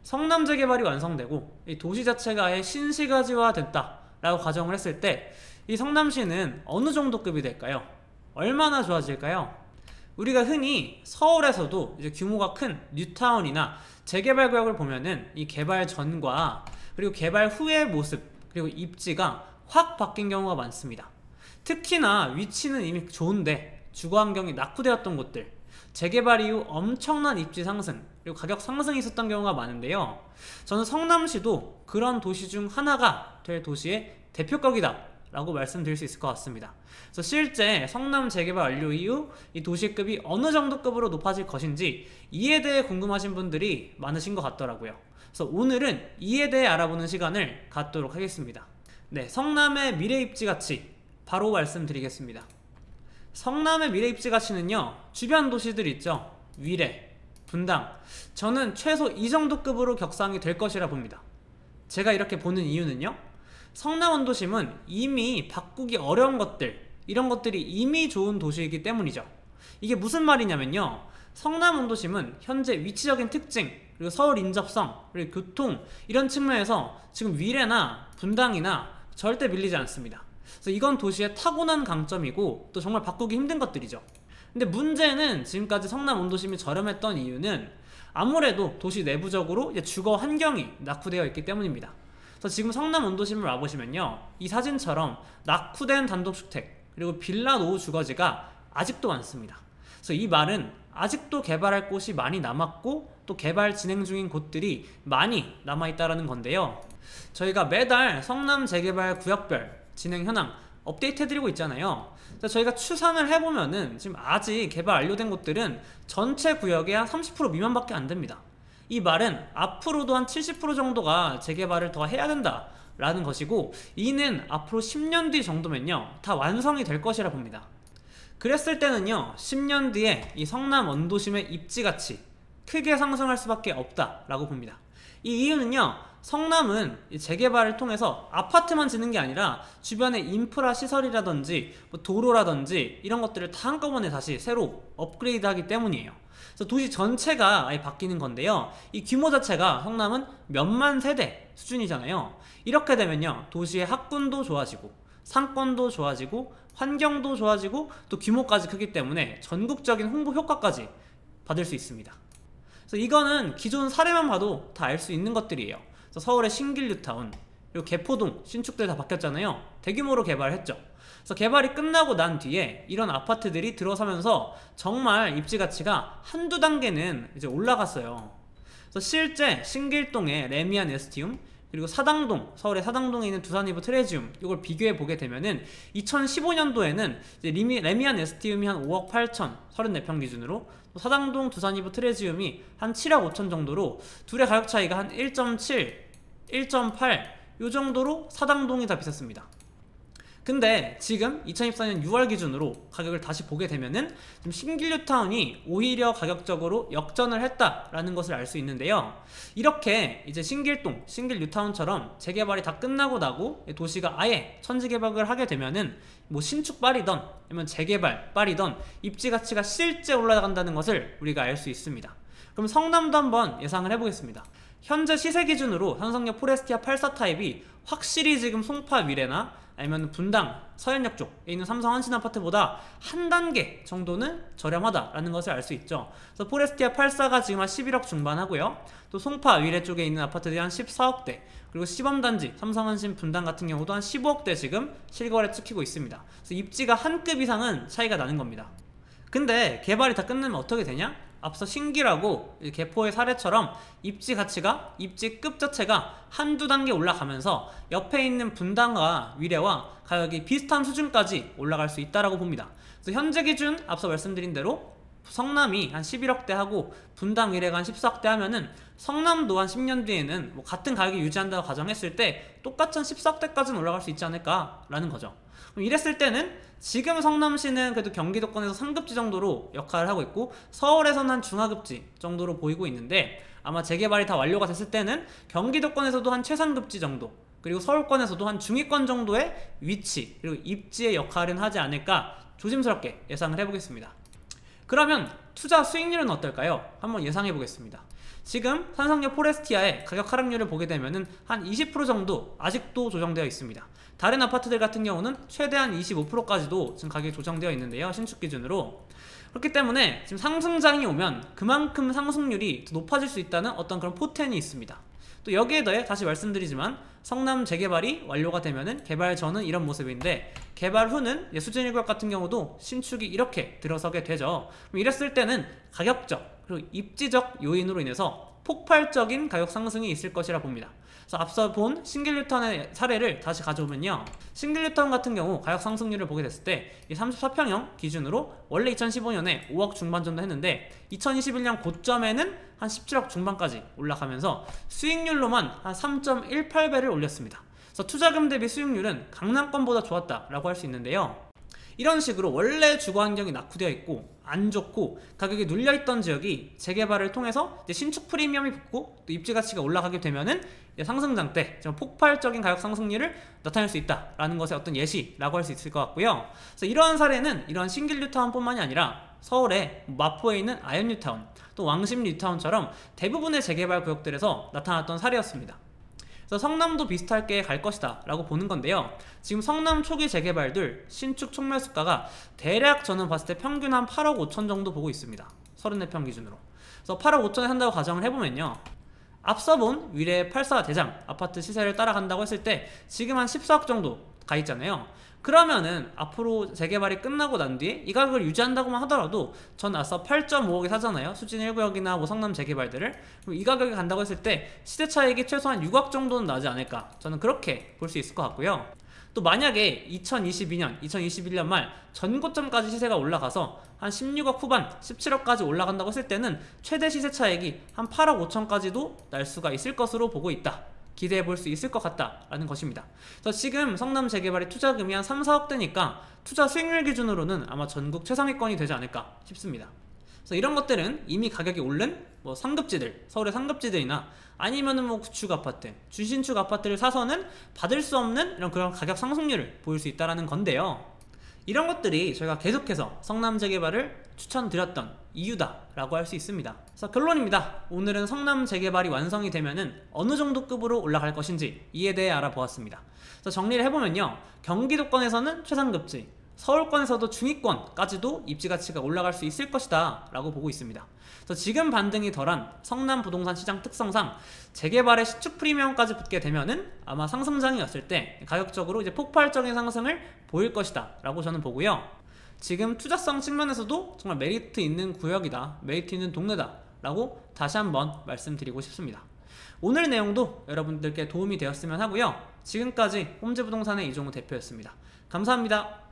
성남 재개발이 완성되고 이 도시 자체가 아예 신시가지화 됐다 라고 가정을 했을 때 이 성남시는 어느 정도 급이 될까요? 얼마나 좋아질까요? 우리가 흔히 서울에서도 이제 규모가 큰 뉴타운이나 재개발 구역을 보면은 이 개발 전과 그리고 개발 후의 모습 그리고 입지가 확 바뀐 경우가 많습니다. 특히나 위치는 이미 좋은데 주거 환경이 낙후되었던 곳들, 재개발 이후 엄청난 입지 상승 그리고 가격 상승이 있었던 경우가 많은데요. 저는 성남시도 그런 도시 중 하나가 될 도시의 대표격이다 라고 말씀드릴 수 있을 것 같습니다. 그래서 실제 성남 재개발 완료 이후 이 도시급이 어느 정도 급으로 높아질 것인지 이에 대해 궁금하신 분들이 많으신 것 같더라고요. 그래서 오늘은 이에 대해 알아보는 시간을 갖도록 하겠습니다. 네, 성남의 미래 입지 가치 바로 말씀드리겠습니다. 성남의 미래 입지 가치는요, 주변 도시들 있죠. 위례, 분당, 저는 최소 이 정도 급으로 격상이 될 것이라 봅니다. 제가 이렇게 보는 이유는요, 성남 원도심은 이미 바꾸기 어려운 것들, 이런 것들이 이미 좋은 도시이기 때문이죠. 이게 무슨 말이냐면요, 성남 원도심은 현재 위치적인 특징, 그리고 서울 인접성, 그리고 교통 이런 측면에서 지금 위례나 분당이나 절대 밀리지 않습니다. 그래서 이건 도시의 타고난 강점이고 또 정말 바꾸기 힘든 것들이죠. 근데 문제는 지금까지 성남 원도심이 저렴했던 이유는 아무래도 도시 내부적으로 이제 주거 환경이 낙후되어 있기 때문입니다. 그래서 지금 성남 원도심을 와보시면요, 이 사진처럼 낙후된 단독주택 그리고 빌라 노후 주거지가 아직도 많습니다. 그래서 이 말은 아직도 개발할 곳이 많이 남았고 또 개발 진행 중인 곳들이 많이 남아있다는 건데요. 저희가 매달 성남 재개발 구역별 진행 현황 업데이트 해드리고 있잖아요. 그래서 저희가 추산을 해보면은 지금 아직 개발 완료된 곳들은 전체 구역의 한 30% 미만밖에 안 됩니다. 이 말은 앞으로도 한 70% 정도가 재개발을 더 해야 된다 라는 것이고, 이는 앞으로 10년 뒤 정도면요 다 완성이 될 것이라 봅니다. 그랬을 때는요, 10년 뒤에 이 성남 원도심의 입지가치 크게 상승할 수밖에 없다 라고 봅니다. 이 이유는요, 성남은 재개발을 통해서 아파트만 짓는 게 아니라 주변의 인프라 시설이라든지 뭐 도로라든지 이런 것들을 다 한꺼번에 다시 새로 업그레이드 하기 때문이에요. 그래서 도시 전체가 아예 바뀌는 건데요, 이 규모 자체가 성남은 몇만 세대 수준이잖아요. 이렇게 되면요, 도시의 학군도 좋아지고 상권도 좋아지고 환경도 좋아지고 또 규모까지 크기 때문에 전국적인 홍보 효과까지 받을 수 있습니다. 그래서 이거는 기존 사례만 봐도 다 알 수 있는 것들이에요. 그래서 서울의 신길 뉴타운 그리고 개포동 신축들 다 바뀌었잖아요. 대규모로 개발했죠. 그래서 개발이 끝나고 난 뒤에 이런 아파트들이 들어서면서 정말 입지 가치가 한두 단계는 이제 올라갔어요. 그래서 실제 신길동의 레미안 에스티움 그리고 사당동, 서울의 사당동에 있는 두산이브 트레지움, 이걸 비교해 보게 되면은 2015년도에는 이제 레미안 에스티움이 한 5억 8천 34평 기준으로, 또 사당동 두산이브 트레지움이 한 7억 5천 정도로 둘의 가격 차이가 한 1.7, 1.8 요 정도로 사당동이 다 비쌌습니다. 근데 지금 2024년 6월 기준으로 가격을 다시 보게 되면은 지금 신길 뉴타운이 오히려 가격적으로 역전을 했다라는 것을 알 수 있는데요. 이렇게 이제 신길동, 신길 뉴타운처럼 재개발이 다 끝나고 나고 도시가 아예 천지개발을 하게 되면은 뭐 신축 빨이던 아니면 재개발 빨이던 입지 가치가 실제 올라간다는 것을 우리가 알 수 있습니다. 그럼 성남도 한번 예상을 해보겠습니다. 현재 시세 기준으로 현성역 포레스티아 84 타입이 확실히 지금 송파 위례나 아니면 분당, 서현역 쪽에 있는 삼성 한신 아파트보다 한 단계 정도는 저렴하다라는 것을 알 수 있죠. 그래서 포레스티아 84가 지금 한 11억 중반 하고요. 또 송파 위례 쪽에 있는 아파트들이 한 14억대, 그리고 시범단지 삼성 한신 분당 같은 경우도 한 15억대 지금 실거래 찍히고 있습니다. 그래서 입지가 한 급 이상은 차이가 나는 겁니다. 근데 개발이 다 끝나면 어떻게 되냐? 앞서 신길하고 개포의 사례처럼 입지 가치가, 입지급 자체가 한두 단계 올라가면서 옆에 있는 분당과 위례와 가격이 비슷한 수준까지 올라갈 수 있다고 봅니다. 그래서 현재 기준 앞서 말씀드린 대로 성남이 한 11억대 하고 분당 위례가 한 14억대 하면은 성남도 한 10년 뒤에는 뭐 같은 가격이 유지한다고 가정했을 때 똑같은 14억대까지는 올라갈 수 있지 않을까라는 거죠. 그럼 이랬을 때는 지금 성남시는 그래도 경기도권에서 상급지 정도로 역할을 하고 있고 서울에서는 한 중하급지 정도로 보이고 있는데, 아마 재개발이 다 완료가 됐을 때는 경기도권에서도 한 최상급지 정도, 그리고 서울권에서도 한 중위권 정도의 위치 그리고 입지의 역할은 하지 않을까 조심스럽게 예상을 해보겠습니다. 그러면 투자 수익률은 어떨까요? 한번 예상해 보겠습니다. 지금 산성역 포레스티아의 가격 하락률을 보게 되면은 한 20% 정도 아직도 조정되어 있습니다. 다른 아파트들 같은 경우는 최대한 25%까지도 지금 가격이 조정되어 있는데요, 신축 기준으로. 그렇기 때문에 지금 상승장이 오면 그만큼 상승률이 더 높아질 수 있다는 어떤 그런 포텐이 있습니다. 또 여기에 더해 다시 말씀드리지만 성남 재개발이 완료가 되면은 개발 전은 이런 모습인데 개발 후는 수진 1구역 같은 경우도 신축이 이렇게 들어서게 되죠. 그럼 이랬을 때는 가격적 그리고 입지적 요인으로 인해서 폭발적인 가격 상승이 있을 것이라 봅니다. 그래서 앞서 본 싱글뉴턴의 사례를 다시 가져오면요, 싱글뉴턴 같은 경우 가격 상승률을 보게 됐을 때 이 34평형 기준으로 원래 2015년에 5억 중반 정도 했는데 2021년 고점에는 한 17억 중반까지 올라가면서 수익률로만 한 3.18배를 올렸습니다. 그래서 투자금 대비 수익률은 강남권보다 좋았다라고 할 수 있는데요, 이런 식으로 원래 주거 환경이 낙후되어 있고 안 좋고 가격이 눌려있던 지역이 재개발을 통해서 이제 신축 프리미엄이 붙고 또 입지 가치가 올라가게 되면은 상승장 때 폭발적인 가격 상승률을 나타낼 수 있다라는 것의 어떤 예시라고 할 수 있을 것 같고요. 그래서 이러한 사례는 이러한 싱글 뉴타운뿐만이 아니라 서울의 마포에 있는 아현 뉴타운, 또 왕십 뉴타운처럼 대부분의 재개발 구역들에서 나타났던 사례였습니다. 그래서 성남도 비슷하게 갈 것이다 라고 보는 건데요, 지금 성남 초기 재개발들 신축 총매수가가 대략 저는 봤을 때 평균 한 8억 5천 정도 보고 있습니다. 34평 기준으로. 그래서 8억 5천에 한다고 가정을 해보면요, 앞서 본 위례 84 대장 아파트 시세를 따라간다고 했을 때 지금 한 14억 정도 가 있잖아요. 그러면은 앞으로 재개발이 끝나고 난 뒤에 이 가격을 유지한다고만 하더라도 전 앞서 8.5억에 사잖아요, 수진 1구역이나 뭐 성남 재개발들을. 그럼 이 가격에 간다고 했을 때 시세 차익이 최소한 6억 정도는 나지 않을까, 저는 그렇게 볼 수 있을 것 같고요. 또 만약에 2022년, 2021년 말 전고점까지 시세가 올라가서 한 16억 후반, 17억까지 올라간다고 했을 때는 최대 시세 차익이 한 8억 5천까지도 날 수가 있을 것으로 보고 있다, 기대해 볼 수 있을 것 같다라는 것입니다. 그래서 지금 성남 재개발의 투자금이 한 3, 4억대니까 투자 수익률 기준으로는 아마 전국 최상위권이 되지 않을까 싶습니다. 그래서 이런 것들은 이미 가격이 오른 뭐 상급지들, 서울의 상급지들이나 아니면은 뭐 구축 아파트, 준신축 아파트를 사서는 받을 수 없는 이런 그런 가격 상승률을 보일 수 있다라는 건데요, 이런 것들이 저희가 계속해서 성남 재개발을 추천드렸던 이유다라고 할 수 있습니다. 그래서 결론입니다. 오늘은 성남 재개발이 완성이 되면은 어느 정도 급으로 올라갈 것인지 이에 대해 알아보았습니다. 그래서 정리를 해보면요, 경기도권에서는 최상급지, 서울권에서도 중위권까지도 입지 가치가 올라갈 수 있을 것이다 라고 보고 있습니다. 그래서 지금 반등이 덜한 성남 부동산 시장 특성상 재개발의 신축 프리미엄까지 붙게 되면은 아마 상승장이었을 때 가격적으로 이제 폭발적인 상승을 보일 것이다 라고 저는 보고요, 지금 투자성 측면에서도 정말 메리트 있는 구역이다, 메리트 있는 동네다 라고 다시 한번 말씀드리고 싶습니다. 오늘 내용도 여러분들께 도움이 되었으면 하고요, 지금까지 홈즈부동산의 이종우 대표였습니다. 감사합니다.